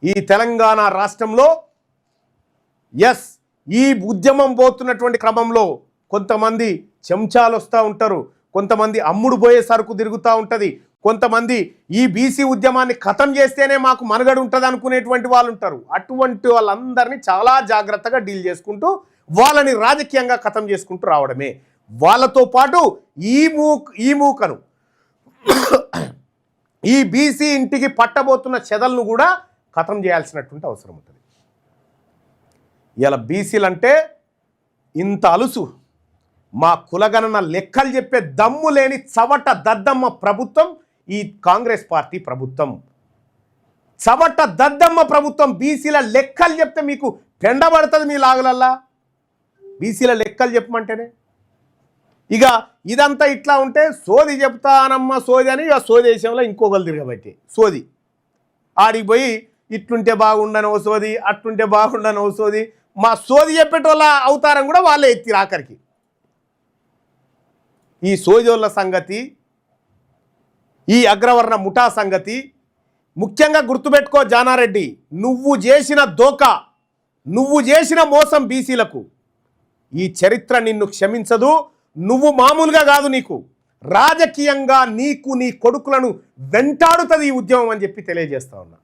ఈ తెలంగాణ రాష్ట్రంలో ఎస్ ఈ ఉద్యమం పోతున్నటువంటి క్రమంలో కొంతమంది చెంచాలు వస్తూ ఉంటారు, కొంతమంది అమ్ముడు పోయే సరుకు తిరుగుతూ ఉంటుంది, కొంతమంది ఈ బీసీ ఉద్యమాన్ని ఖతం చేస్తేనే మాకు మనుగడ ఉంటుంది అనుకునేటువంటి వాళ్ళు ఉంటారు. అటువంటి వాళ్ళందరినీ చాలా జాగ్రత్తగా డీల్ చేసుకుంటూ వాళ్ళని రాజకీయంగా ఖతం చేసుకుంటూ రావడమే. వాళ్ళతో పాటు ఈ మూకను ఈ బీసీ ఇంటికి పట్టబోతున్న చెదలను కూడా ఖతం చేయాల్సినటువంటి అవసరం ఉంటుంది. ఇలా బీసీలు అంటే ఇంత అలుసు, మా కులగణన లెక్కలు చెప్పే దమ్ము లేని చవట దద్దమ్మ ప్రభుత్వం ఈ కాంగ్రెస్ పార్టీ ప్రభుత్వం. చవట దద్దమ్మ ప్రభుత్వం. బీసీల లెక్కలు చెప్తే మీకు పెండబడుతుంది మీ లాగులల్లా. బీసీల లెక్కలు చెప్పమంటేనే ఇక ఇదంతా ఇట్లా ఉంటే సోది చెప్తానమ్మ సోది అని ఇక సోది దేశంలో ఇంకొకరు తిరగబట్టి సోది ఆడికి పోయి ఇట్లుంటే బాగుండని ఓ సోది, అట్లుంటే బాగుండని ఓ సోది. మా సోది చెప్పేటోళ్ళ అవతారం కూడా వాళ్ళే ఎత్తిరు ఆఖరికి. ఈ సోజోళ్ళ సంగతి, ఈ అగ్రవర్ణ ముఠా సంగతి ముఖ్యంగా గుర్తుపెట్టుకో జానారెడ్డి. నువ్వు చేసిన దోకా, నువ్వు చేసిన మోసం బీసీలకు ఈ చరిత్ర నిన్ను క్షమించదు. నువ్వు మామూలుగా కాదు, నీకు రాజకీయంగా నీకు నీ కొడుకులను వెంటాడుతుంది ఈ ఉద్యమం అని చెప్పి తెలియజేస్తా ఉన్నా.